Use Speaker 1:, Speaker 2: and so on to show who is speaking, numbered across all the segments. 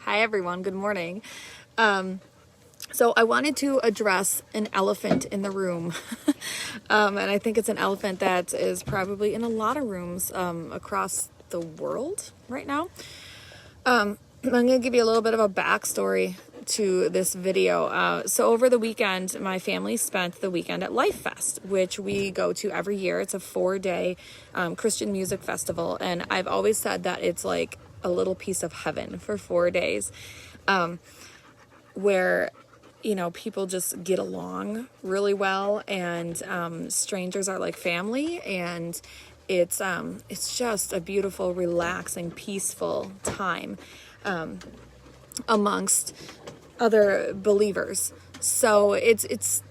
Speaker 1: Hi everyone, good morning. So I wanted to address an elephant in the room. And I think it's an elephant that is probably in a lot of rooms across the world right now. I'm going to give you a little bit of a backstory to this video. So over the weekend, my family spent the weekend at Life Fest, which we go to every year. It's a 4-day Christian music festival. And I've always said that it's like a little piece of heaven for 4 days, where people just get along really well, and strangers are like family, and it's just a beautiful, relaxing, peaceful time amongst other believers. So it's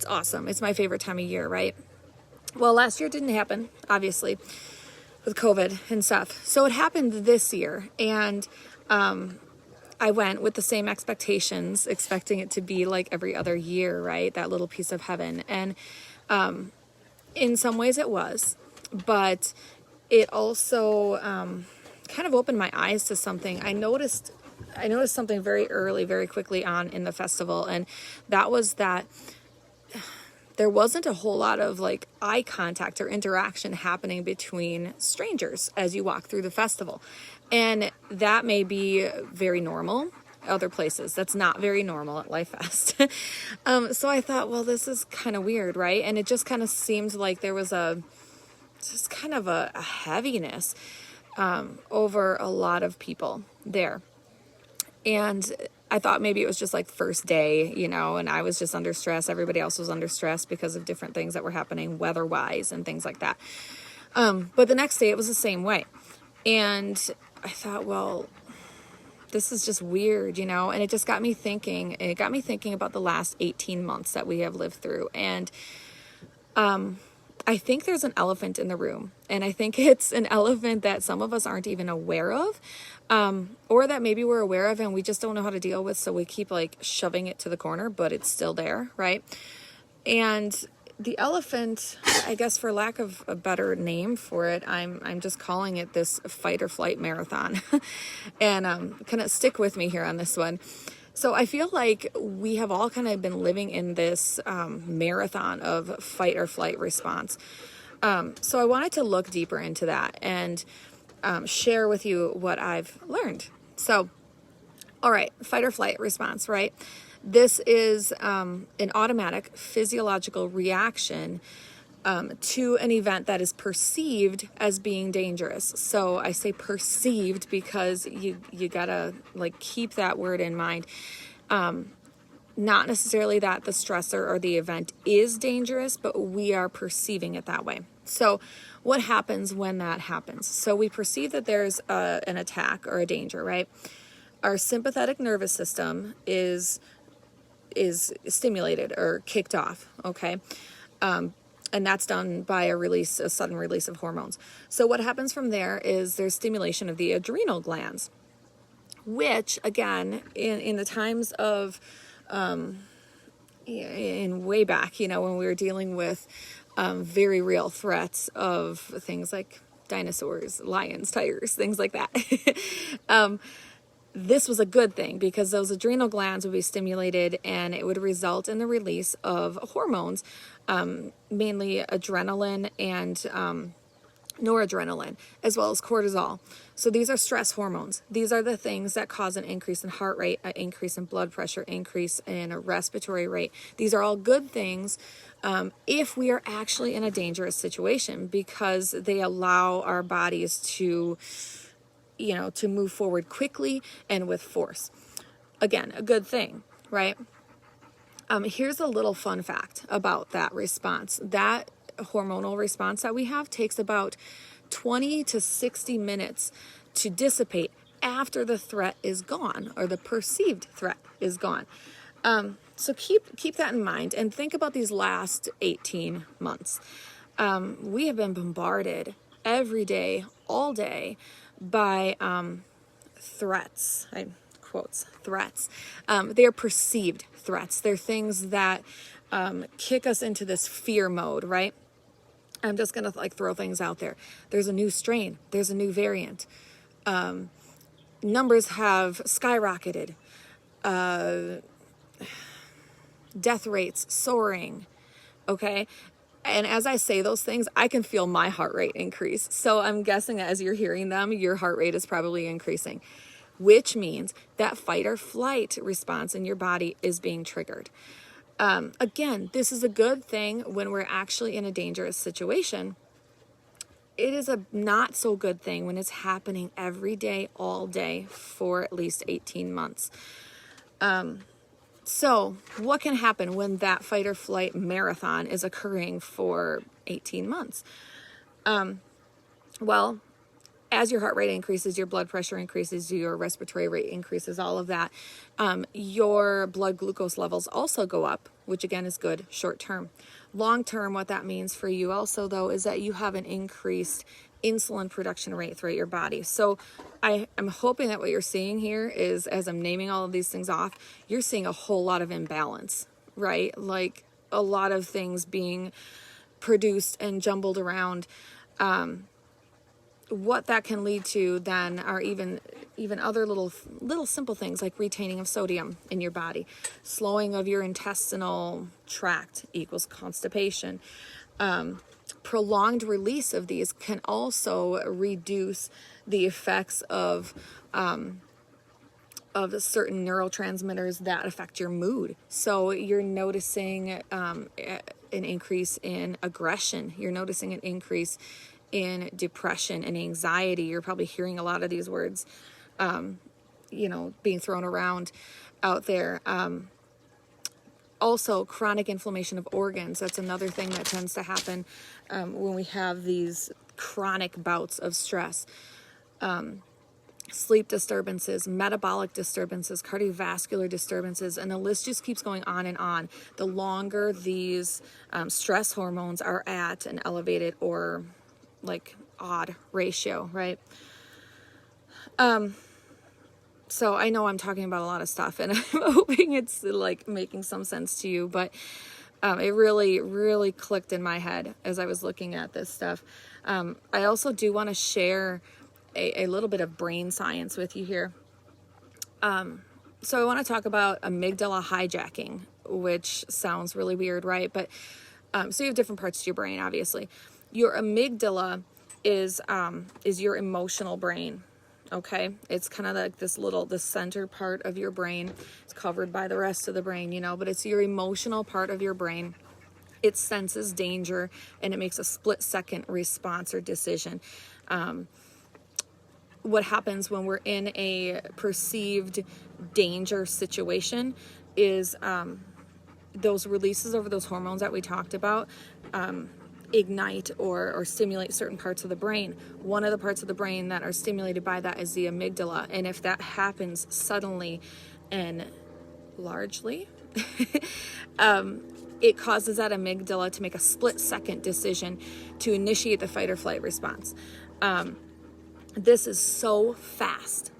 Speaker 1: awesome. It's my favorite time of year, right? Well, last year didn't happen, obviously, with COVID and stuff. So it happened this year, and I went with the same expectations, expecting it to be like every other year, right? That little piece of heaven. And in some ways it was, but it also kind of opened my eyes to something. I noticed something very early, very quickly on in the festival, and that was that there wasn't a whole lot of like eye contact or interaction happening between strangers as you walk through the festival. And that may be very normal other places. That's not very normal at Life Fest. So I thought, well, this is kind of weird, right? And it just kind of seemed like there was just kind of a heaviness over a lot of people there. And I thought maybe it was just like first day, and I was just under stress. Everybody else was under stress because of different things that were happening weather-wise and things like that. But the next day it was the same way. And I thought, well, this is just weird, and it just got me thinking. It got me thinking about the last 18 months that we have lived through. And I think there's an elephant in the room, and I think it's an elephant that some of us aren't even aware of, or that maybe we're aware of and we just don't know how to deal with, so we keep like shoving it to the corner, but it's still there, right? And the elephant, I guess for lack of a better name for it, I'm just calling it this fight or flight marathon. And kind of stick with me here on this one. So I feel like we have all kind of been living in this marathon of fight or flight response. So I wanted to look deeper into that and share with you what I've learned. So, all right, fight or flight response, right? This is an automatic physiological reaction to an event that is perceived as being dangerous. So I say perceived because you gotta like keep that word in mind. Not necessarily that the stressor or the event is dangerous, but we are perceiving it that way. So what happens when that happens? So we perceive that there's an attack or a danger, right? Our sympathetic nervous system is stimulated or kicked off, okay? And that's done by a sudden release of hormones. So what happens from there is there's stimulation of the adrenal glands, which again, in the times of, in way back, when we were dealing with very real threats of things like dinosaurs, lions, tigers, things like that. This was a good thing because those adrenal glands would be stimulated and it would result in the release of hormones, mainly adrenaline and noradrenaline, as well as cortisol. So these are stress hormones. These are the things that cause an increase in heart rate, an increase in blood pressure, increase in a respiratory rate. These are all good things if we are actually in a dangerous situation, because they allow our bodies to move forward quickly and with force. Again, a good thing, right? Here's a little fun fact about that response. That hormonal response that we have takes about 20 to 60 minutes to dissipate after the threat is gone, or the perceived threat is gone. So keep that in mind and think about these last 18 months. We have been bombarded every day, all day, by threats. Quotes, threats. They are perceived threats. They're things that kick us into this fear mode, right? I'm just going to throw things out there. There's a new strain. There's a new variant. numbers have skyrocketed. Death rates soaring. Okay. And as I say those things, I can feel my heart rate increase. So I'm guessing that as you're hearing them, your heart rate is probably increasing, which means that fight or flight response in your body is being triggered. Again, this is a good thing when we're actually in a dangerous situation. It is a not so good thing when it's happening every day, all day for at least 18 months. So what can happen when that fight or flight marathon is occurring for 18 months? Well, as your heart rate increases, your blood pressure increases, your respiratory rate increases, all of that. Your blood glucose levels also go up, which again is good short term. Long term, what that means for you also, though, is that you have an increased insulin production rate throughout your body. So I'm hoping that what you're seeing here is, as I'm naming all of these things off, you're seeing a whole lot of imbalance, right? Like a lot of things being produced and jumbled around. What that can lead to then are even other little simple things like retaining of sodium in your body, slowing of your intestinal tract equals constipation. Prolonged release of these can also reduce the effects of certain neurotransmitters that affect your mood. So you're noticing an increase in aggression. You're noticing an increase in depression and anxiety. You're probably hearing a lot of these words, being thrown around out there. Also, chronic inflammation of organs. That's another thing that tends to happen when we have these chronic bouts of stress. Sleep disturbances, metabolic disturbances, cardiovascular disturbances, and the list just keeps going on and on. The longer these stress hormones are at an elevated or like odd ratio, right? So I know I'm talking about a lot of stuff, and I'm hoping it's like making some sense to you, but it really, really clicked in my head as I was looking at this stuff. I also do want to share a little bit of brain science with you here. So I want to talk about amygdala hijacking, which sounds really weird, right? But so you have different parts to your brain, obviously. Your amygdala is your emotional brain. Okay, it's kind of like the center part of your brain. It's covered by the rest of the brain, but it's your emotional part of your brain. It senses danger and it makes a split-second response or decision. What happens when we're in a perceived danger situation is those releases of those hormones that we talked about ignite or stimulate certain parts of the brain. One of the parts of the brain that are stimulated by that is the amygdala. And if that happens suddenly and largely, it causes that amygdala to make a split-second decision to initiate the fight or flight response. This is so fast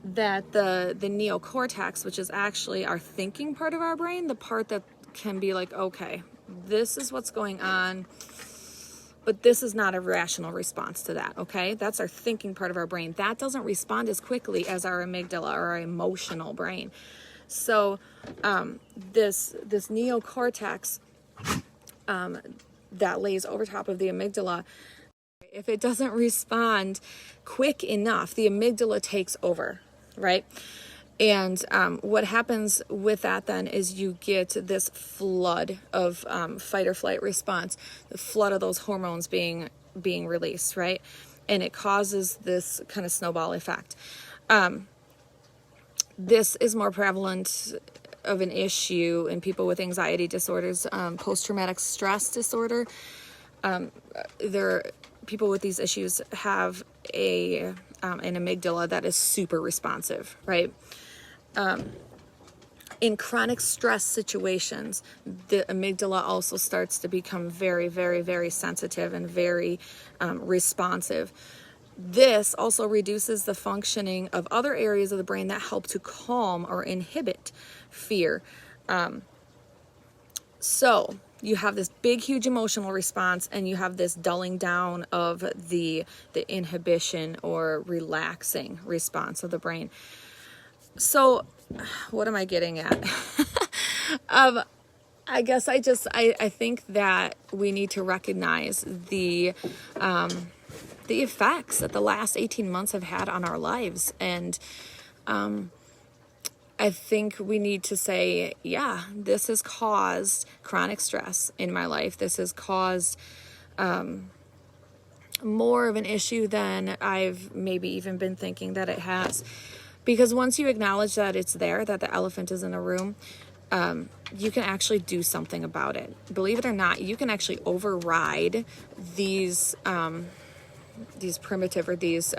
Speaker 1: that the neocortex, which is actually our thinking part of our brain, the part that can be like, okay, this is what's going on, but this is not a rational response to that, okay? That's our thinking part of our brain. That doesn't respond as quickly as our amygdala or our emotional brain. So this neocortex that lays over top of the amygdala, if it doesn't respond quick enough, the amygdala takes over, right? And what happens with that then is you get this flood of fight or flight response, the flood of those hormones being released, right? And it causes this kind of snowball effect. This is more prevalent of an issue in people with anxiety disorders, post-traumatic stress disorder. People with these issues have an amygdala that is super responsive, right? In chronic stress situations, the amygdala also starts to become very, very, very sensitive and very responsive. This also reduces the functioning of other areas of the brain that help to calm or inhibit fear. So you have this big, huge emotional response, and you have this dulling down of the inhibition or relaxing response of the brain. So what am I getting at? I guess I think that we need to recognize the effects that the last 18 months have had on our lives. And I think we need to say, yeah, this has caused chronic stress in my life. This has caused more of an issue than I've maybe even been thinking that it has. Because once you acknowledge that it's there, that the elephant is in the room, you can actually do something about it. Believe it or not, you can actually override these primitive or these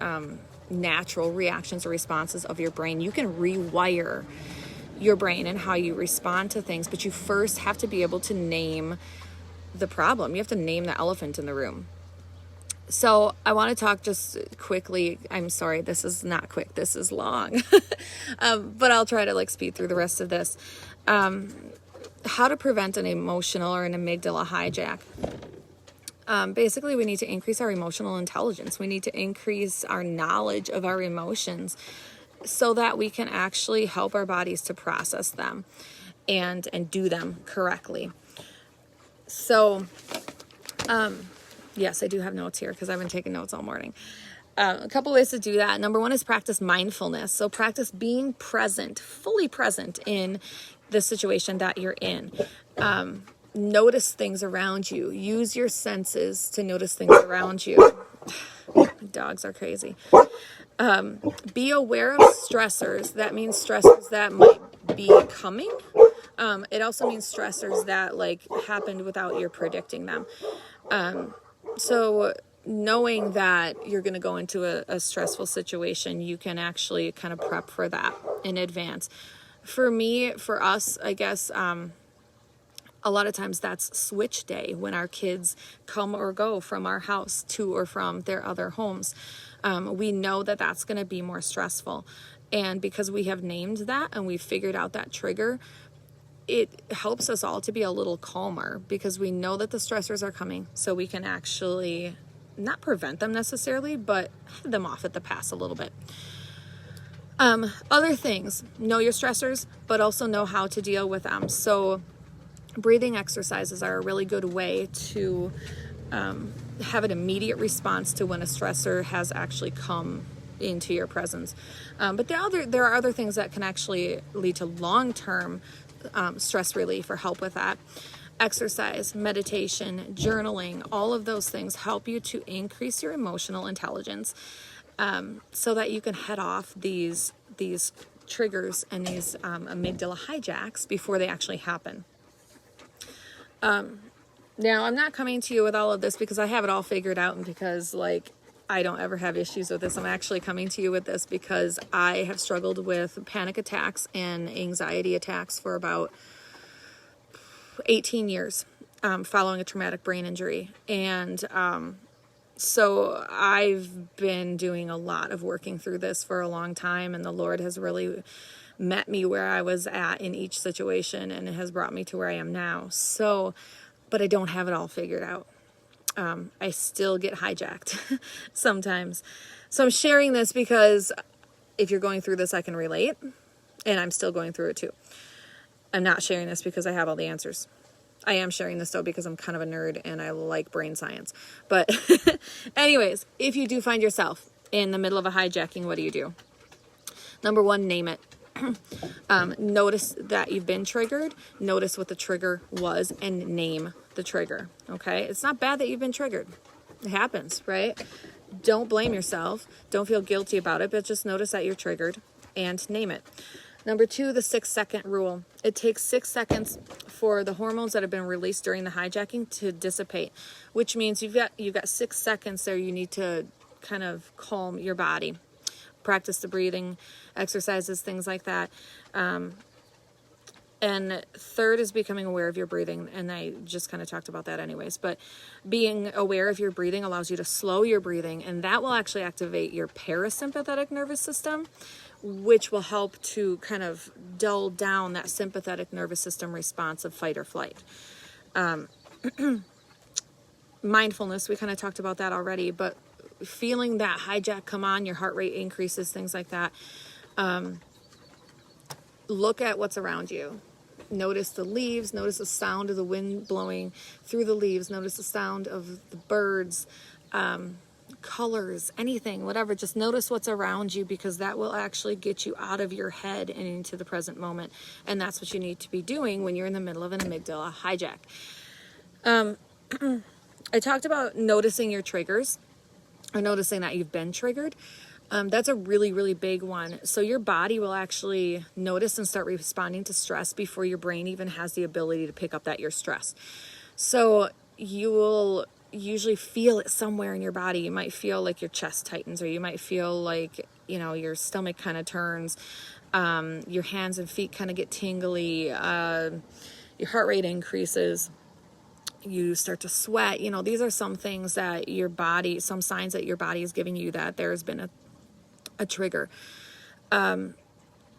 Speaker 1: natural reactions or responses of your brain. You can rewire your brain and how you respond to things, but you first have to be able to name the problem. You have to name the elephant in the room. So I want to talk just quickly. I'm sorry, this is not quick. This is long, but I'll try to speed through the rest of this. How to prevent an emotional or an amygdala hijack. Basically, we need to increase our emotional intelligence. We need to increase our knowledge of our emotions so that we can actually help our bodies to process them and do them correctly. So, yes, I do have notes here because I've been taking notes all morning. A couple ways to do that. Number one is practice mindfulness. So practice being present, fully present in the situation that you're in. Notice things around you. Use your senses to notice things around you. Dogs are crazy. Be aware of stressors. That means stressors that might be coming. It also means stressors that happened without your predicting them. So knowing that you're going to go into a stressful situation, you can actually kind of prep for that in advance. For us, I guess, a lot of times that's switch day when our kids come or go from our house to or from their other homes. We know that that's going to be more stressful. And because we have named that and we've figured out that trigger, it helps us all to be a little calmer because we know that the stressors are coming, so we can actually not prevent them necessarily, but head them off at the pass a little bit. Other things, know your stressors, but also know how to deal with them. So breathing exercises are a really good way to have an immediate response to when a stressor has actually come into your presence. But there are other things that can actually lead to long-term stress relief or help with that. Exercise, meditation, journaling, all of those things help you to increase your emotional intelligence so that you can head off these triggers and these amygdala hijacks before they actually happen. Now, I'm not coming to you with all of this because I have it all figured out and because I don't ever have issues with this. I'm actually coming to you with this because I have struggled with panic attacks and anxiety attacks for about 18 years following a traumatic brain injury. And so I've been doing a lot of working through this for a long time, and the Lord has really met me where I was at in each situation, and it has brought me to where I am now. So, but I don't have it all figured out. I still get hijacked sometimes. So I'm sharing this because if you're going through this, I can relate, and I'm still going through it too. I'm not sharing this because I have all the answers. I am sharing this though because I'm kind of a nerd and I like brain science. But anyways, if you do find yourself in the middle of a hijacking, what do you do? Number one, name it. Notice that you've been triggered. Notice what the trigger was and name the trigger. Okay? It's not bad that you've been triggered. It happens, right? Don't blame yourself. Don't feel guilty about it, but just notice that you're triggered and name it. Number two, the 6-second rule. It takes 6 seconds for the hormones that have been released during the hijacking to dissipate, which means you've got 6 seconds there. You need to kind of calm your body. Practice the breathing exercises, things like that. And third is becoming aware of your breathing. And I just kind of talked about that anyways. But being aware of your breathing allows you to slow your breathing. And that will actually activate your parasympathetic nervous system, which will help to kind of dull down that sympathetic nervous system response of fight or flight. Mindfulness, we kind of talked about that already, but feeling that hijack come on, your heart rate increases, things like that. Look at what's around you. Notice the leaves, notice the sound of the wind blowing through the leaves, notice the sound of the birds, colors, anything, whatever. Just notice what's around you, because that will actually get you out of your head and into the present moment. And that's what you need to be doing when you're in the middle of an amygdala hijack. I talked about noticing your triggers, or noticing that you've been triggered. That's a really, really big one. So your body will actually notice and start responding to stress before your brain even has the ability to pick up that you're stressed. So you will usually feel it somewhere in your body. You might feel like your chest tightens, or you might feel like, your stomach kind of turns. Your hands and feet kind of get tingly. Your heart rate increases. You start to sweat. These are some things that your body, some signs that your body is giving you that there's been a trigger.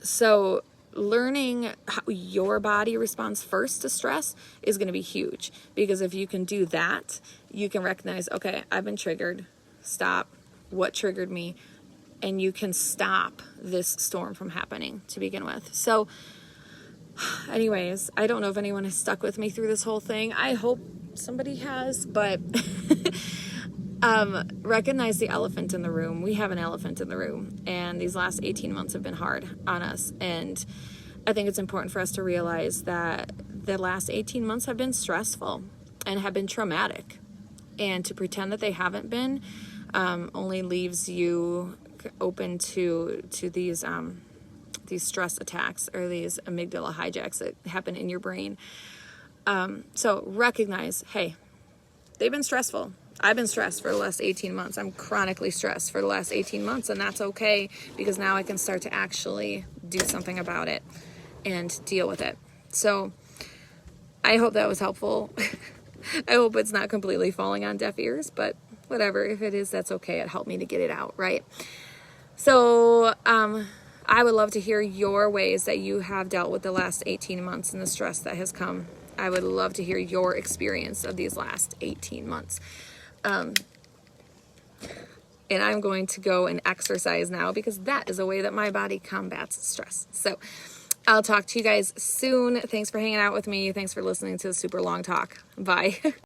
Speaker 1: So learning how your body responds first to stress is going to be huge, because if you can do that, you can recognize, okay, I've been triggered. Stop. What triggered me? And you can stop this storm from happening to begin with. So anyways, I don't know if anyone has stuck with me through this whole thing. I hope somebody has, but recognize the elephant in the room. We have an elephant in the room, and these last 18 months have been hard on us. And I think it's important for us to realize that the last 18 months have been stressful and have been traumatic. And to pretend that they haven't been only leaves you open to these stress attacks, or these amygdala hijacks that happen in your brain. So recognize, hey, they've been stressful. I've been stressed for the last 18 months. I'm chronically stressed for the last 18 months, and that's okay, because now I can start to actually do something about it and deal with it. So I hope that was helpful. I hope it's not completely falling on deaf ears, but whatever. If it is, that's okay. It helped me to get it out, right? So I would love to hear your ways that you have dealt with the last 18 months and the stress that has come. I would love to hear your experience of these last 18 months. And I'm going to go and exercise now, because that is a way that my body combats stress. So I'll talk to you guys soon. Thanks for hanging out with me. Thanks for listening to the super long talk. Bye.